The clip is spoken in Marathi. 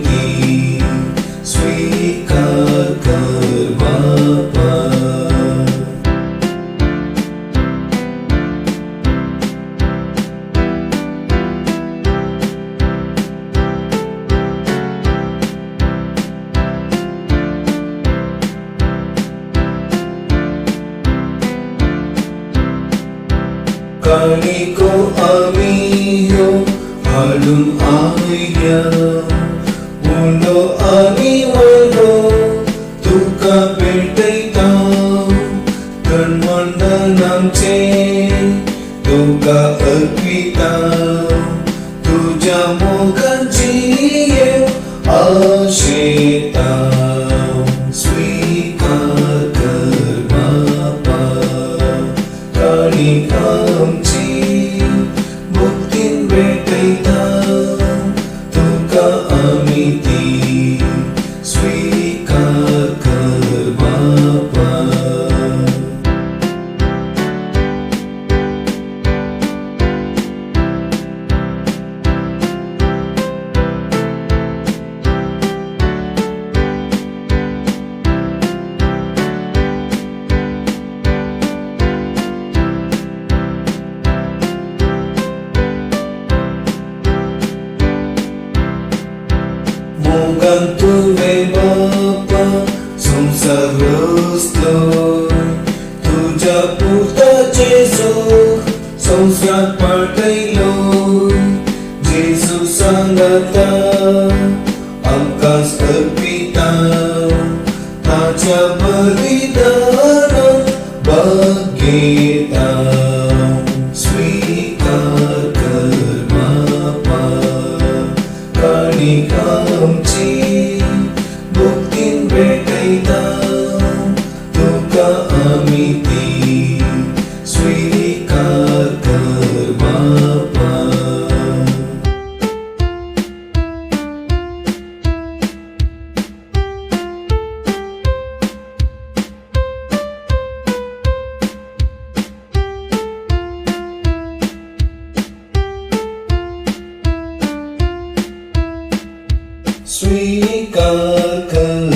ती स्वीकार कर बापा. Kaniko amiyo halum aya undo ani walo tuka petaita kanmandanamche tuka arpita tuja moganjiye ashita स्वीकार कर बापा. कालिकामची मुक्तीन भेटैता तुका आमी ती स्वीकार कर बापा. Menggantungi Bapa संसार रचलोय तुझ्या पुरता जेजू संसारात पाठयलोय. जेजू सांगता आमकां अर्पिता ताच्या बलिदानांत भाग घेता. स्वीकार कर बापा. कालिकामची मुक्तीन भेटैता तुका आमी ती स्वीकार कर बापा. स्वीकार कर